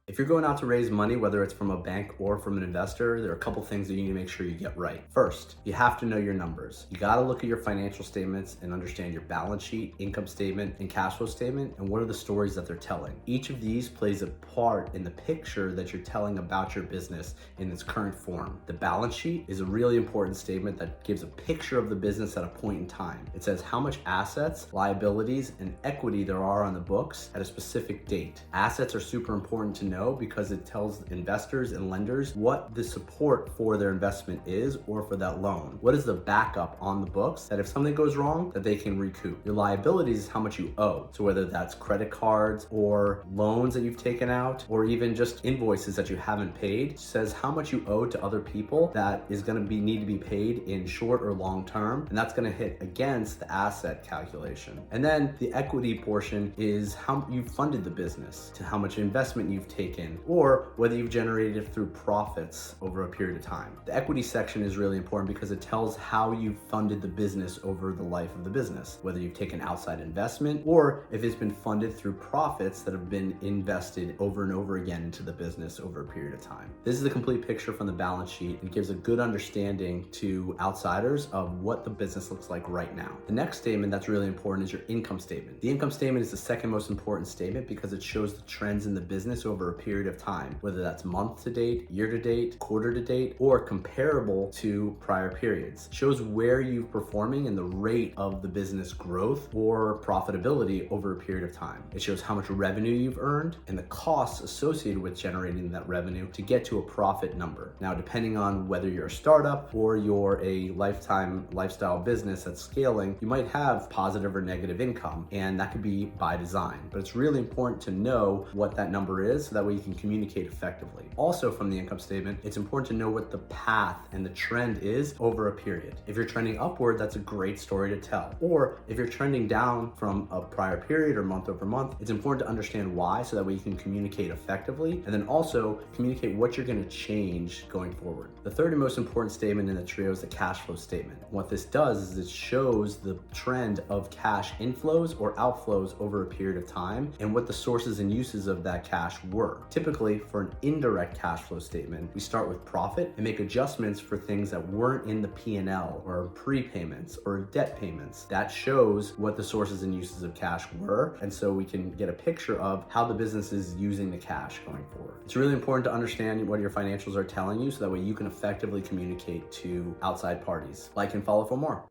If you're going out to raise money, whether it's from a bank or from an investor, there are a couple things that you need to make sure you get right. First, you have to know your numbers. You got to look at your financial statements and understand your balance sheet, income statement, and cash flow statement, and what are the stories that they're telling. Each of these plays a part in the picture that you're telling about your business in its current form. The balance sheet is a really important statement that gives a picture of the business at a point in time. It says how much assets, liabilities, and equity there are on the books at a specific date. Assets are super important to know because it tells investors and lenders what the support for their investment is or for that loan. What is the backup on the books that if something goes wrong, that they can recoup. Your liabilities is how much you owe. So whether that's credit cards or loans that you've taken out or even just invoices that you haven't paid, says how much you owe to other people that is going to need to be paid in short or long term, and that's going to hit against the asset calculation. And then the equity portion is how you've funded the business, to how much investment you've taken, or whether you've generated it through profits over a period of time. The equity section is really important because it tells how you've funded the business over the life of the business, whether you've taken outside investment or if it's been funded through profits that have been invested over and over again into the business over a period of time. This is the complete picture from the balance sheet and gives a good understanding to outsiders of what the business looks like right now. The next statement that's really important is your income statement. The income statement is the second most important statement because it shows the trends in the business over a period of time, whether that's month to date, year to date, quarter to date, or comparable to prior periods. It shows where you're performing and the rate of the business growth or profitability over a period of time. It shows how much revenue you've earned and the costs associated with generating that revenue to get to a profit number. Now, depending on whether you're a startup or you're a lifestyle business that's scaling, you might have positive or negative income, and that could be by design. But it's really important to know what that number is so that way you can communicate effectively. Also, from the income statement, it's important to know what the path and the trend is over a period. If you're trending upward, that's a great story to tell. Or if you're trending down from a prior period or month over month, it's important to understand why so that way you can communicate effectively and then also communicate what you're going to change going forward. The third and most important statement in the trio is the cash flow statement. What this does is it shows the trend of cash inflows or outflows over a period of time and what the sources and uses of that cash were. Typically, for an indirect cash flow statement, we start with profit and make adjustments for things that weren't in the P&L or prepayments or debt payments. That shows what the sources and uses of cash were, and so we can get a picture of how the business is using the cash going forward. It's really important to understand what your financials are telling you so that way you can effectively communicate to outside parties. Like and follow for more.